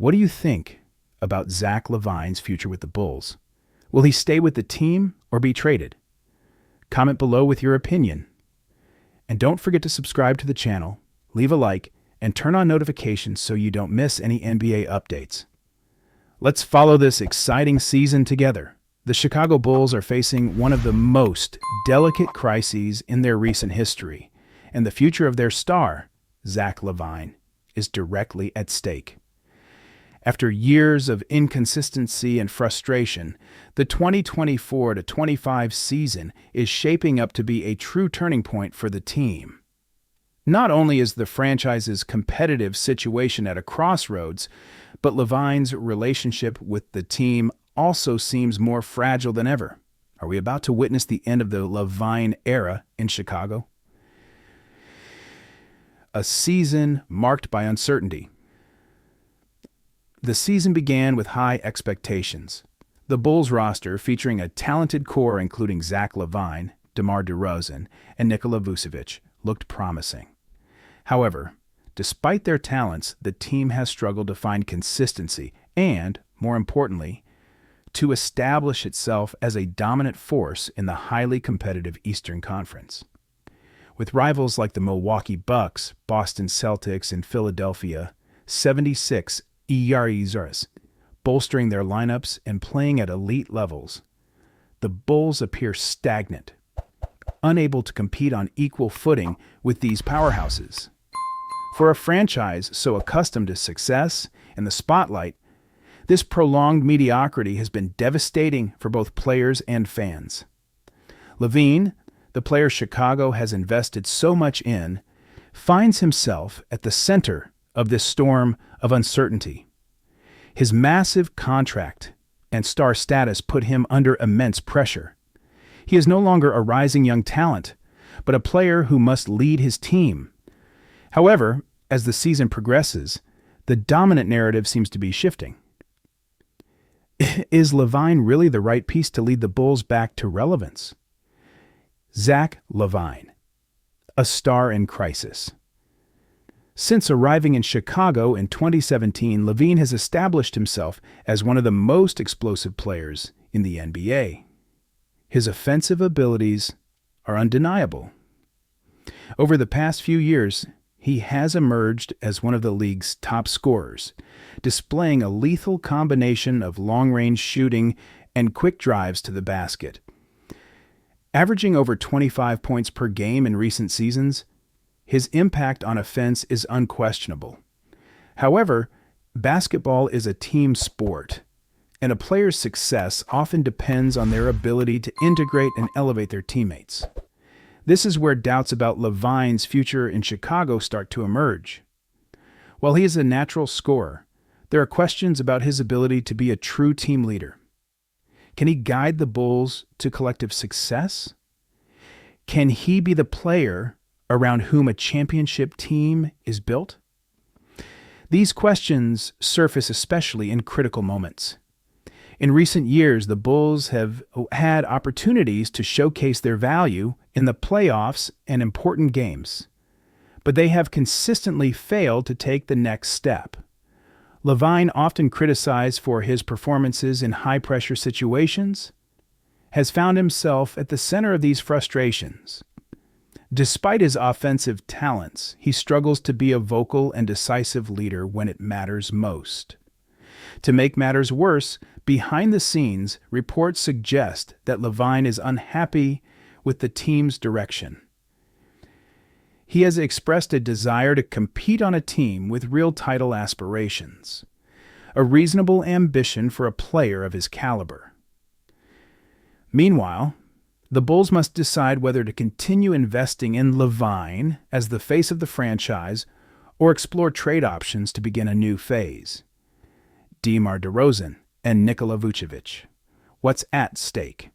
What do you think about Zach LaVine's future with the Bulls? Will he stay with the team or be traded? Comment below with your opinion. And don't forget to subscribe to the channel, leave a like, and turn on notifications so you don't miss any NBA updates. Let's follow this exciting season together. The Chicago Bulls are facing one of the most delicate crises in their recent history, and the future of their star, Zach LaVine, is directly at stake. After years of inconsistency and frustration, the 2024-25 season is shaping up to be a true turning point for the team. Not only is the franchise's competitive situation at a crossroads, but LaVine's relationship with the team also seems more fragile than ever. Are we about to witness the end of the LaVine era in Chicago? A season marked by uncertainty. The season began with high expectations. The Bulls roster, featuring a talented core including Zach LaVine, DeMar DeRozan, and Nikola Vucevic, looked promising. However, despite their talents, the team has struggled to find consistency and, more importantly, to establish itself as a dominant force in the highly competitive Eastern Conference. With rivals like the Milwaukee Bucks, Boston Celtics, and Philadelphia 76 ers bolstering their lineups and playing at elite levels, the Bulls appear stagnant, unable to compete on equal footing with these powerhouses. For a franchise so accustomed to success and the spotlight, this prolonged mediocrity has been devastating for both players and fans. LaVine, the player Chicago has invested so much in, finds himself at the center of this storm of uncertainty. His massive contract and star status put him under immense pressure. He is no longer a rising young talent, but a player who must lead his team. However, as the season progresses, the dominant narrative seems to be shifting. Is LaVine really the right piece to lead the Bulls back to relevance? Zach LaVine, a star in crisis. Since arriving in Chicago in 2017, LaVine has established himself as one of the most explosive players in the NBA. His offensive abilities are undeniable. Over the past few years, he has emerged as one of the league's top scorers, displaying a lethal combination of long-range shooting and quick drives to the basket. Averaging over 25 points per game in recent seasons, his impact on offense is unquestionable. However, basketball is a team sport, and a player's success often depends on their ability to integrate and elevate their teammates. This is where doubts about LaVine's future in Chicago start to emerge. While he is a natural scorer, there are questions about his ability to be a true team leader. Can he guide the Bulls to collective success? Can he be the player around whom a championship team is built? These questions surface especially in critical moments. In recent years, the Bulls have had opportunities to showcase their value in the playoffs and important games, but they have consistently failed to take the next step. LaVine, often criticized for his performances in high-pressure situations, has found himself at the center of these frustrations. Despite his offensive talents, he struggles to be a vocal and decisive leader when it matters most. To make matters worse, behind the scenes, reports suggest that LaVine is unhappy with the team's direction. He has expressed a desire to compete on a team with real title aspirations, a reasonable ambition for a player of his caliber. Meanwhile, the Bulls must decide whether to continue investing in LaVine as the face of the franchise or explore trade options to begin a new phase. DeMar DeRozan and Nikola Vucevic. What's at stake?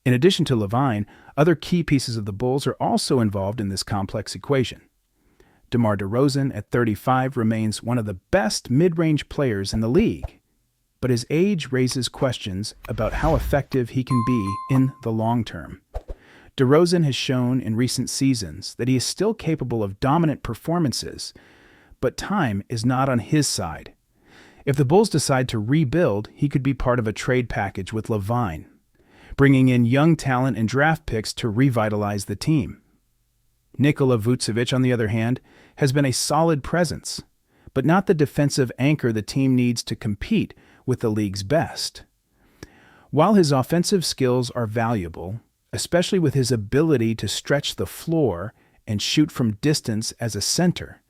In addition to LaVine, other key pieces of the Bulls are also involved in this complex equation. DeMar DeRozan at 35 remains one of the best mid-range players in the league, but his age raises questions about how effective he can be in the long term. DeRozan has shown in recent seasons that he is still capable of dominant performances, but time is not on his side. If the Bulls decide to rebuild, he could be part of a trade package with LaVine, bringing in young talent and draft picks to revitalize the team. Nikola Vucevic, on the other hand, has been a solid presence, but not the defensive anchor the team needs to compete with the league's best. While his offensive skills are valuable, especially with his ability to stretch the floor and shoot from distance as a center,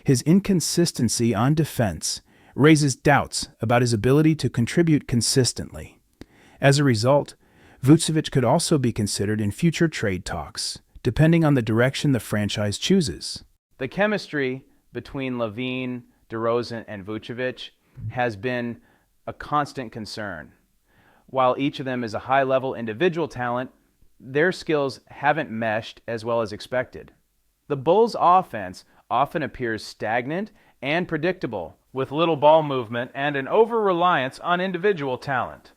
his inconsistency on defense raises doubts about his ability to contribute consistently. As a result, Vucevic could also be considered in future trade talks, depending on the direction the franchise chooses. The chemistry between LaVine, DeRozan, and Vucevic has been a constant concern. While each of them is a high-level individual talent, their skills haven't meshed as well as expected. The Bulls' offense often appears stagnant and predictable, with little ball movement and an over-reliance on individual talent.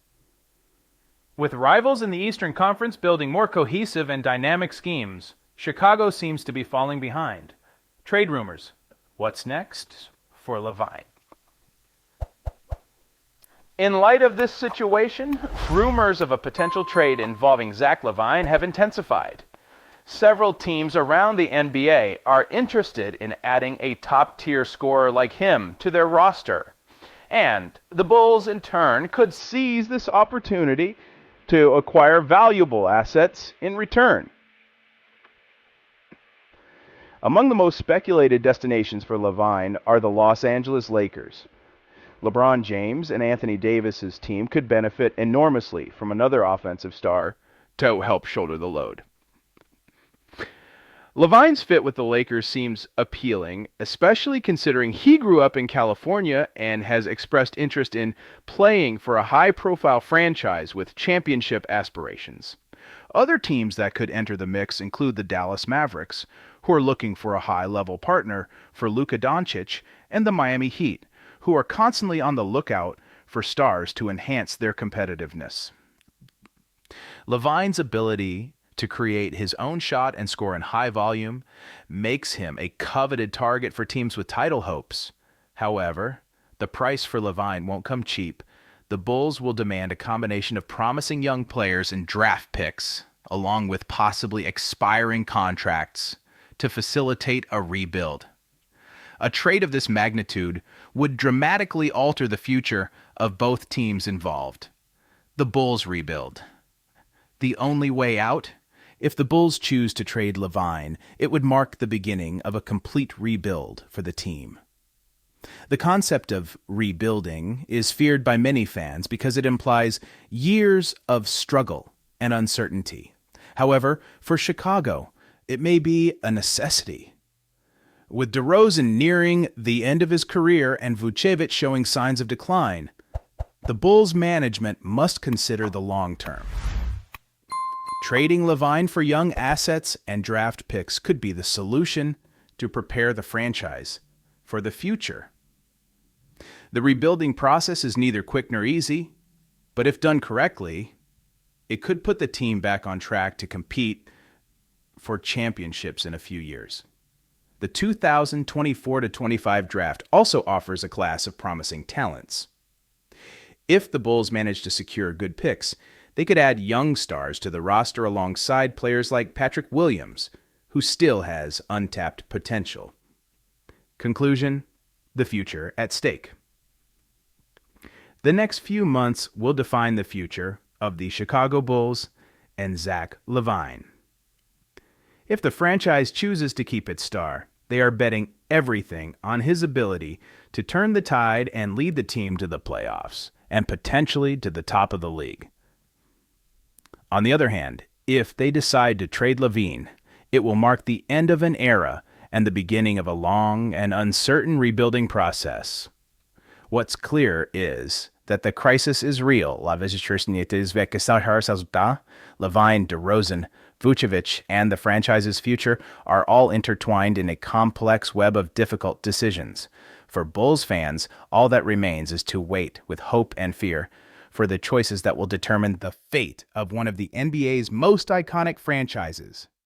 With rivals in the Eastern Conference building more cohesive and dynamic schemes, Chicago seems to be falling behind. Trade rumors. What's next for LaVine? In light of this situation, rumors of a potential trade involving Zach LaVine have intensified. Several teams around the NBA are interested in adding a top-tier scorer like him to their roster. And the Bulls, in turn, could seize this opportunity to acquire valuable assets in return. Among the most speculated destinations for LaVine are the Los Angeles Lakers. LeBron James and Anthony Davis's team could benefit enormously from another offensive star to help shoulder the load. LaVine's fit with the Lakers seems appealing, especially considering he grew up in California and has expressed interest in playing for a high-profile franchise with championship aspirations. Other teams that could enter the mix include the Dallas Mavericks, who are looking for a high-level partner for Luka Doncic, and the Miami Heat, who are constantly on the lookout for stars to enhance their competitiveness. LaVine's ability to create his own shot and score in high volume makes him a coveted target for teams with title hopes. However, the price for LaVine won't come cheap. The Bulls will demand a combination of promising young players and draft picks, along with possibly expiring contracts, to facilitate a rebuild. A trade of this magnitude would dramatically alter the future of both teams involved. The Bulls rebuild. The only way out? If the Bulls choose to trade LaVine, it would mark the beginning of a complete rebuild for the team. The concept of rebuilding is feared by many fans because it implies years of struggle and uncertainty. However, for Chicago, it may be a necessity. With DeRozan nearing the end of his career and Vucevic showing signs of decline, the Bulls' management must consider the long term. Trading LaVine for young assets and draft picks could be the solution to prepare the franchise for the future. The rebuilding process is neither quick nor easy, but if done correctly, it could put the team back on track to compete for championships in a few years. The 2024-25 draft also offers a class of promising talents. If the Bulls manage to secure good picks, they could add young stars to the roster alongside players like Patrick Williams, who still has untapped potential. Conclusion: the future at stake. The next few months will define the future of the Chicago Bulls and Zach LaVine. If the franchise chooses to keep its star, they are betting everything on his ability to turn the tide and lead the team to the playoffs, and potentially to the top of the league. On the other hand, if they decide to trade LaVine, it will mark the end of an era and the beginning of a long and uncertain rebuilding process. What's clear is that the crisis is real. LaVine, DeRozan, Vucevic, and the franchise's future are all intertwined in a complex web of difficult decisions. For Bulls fans, all that remains is to wait with hope and fear for the choices that will determine the fate of one of the NBA's most iconic franchises.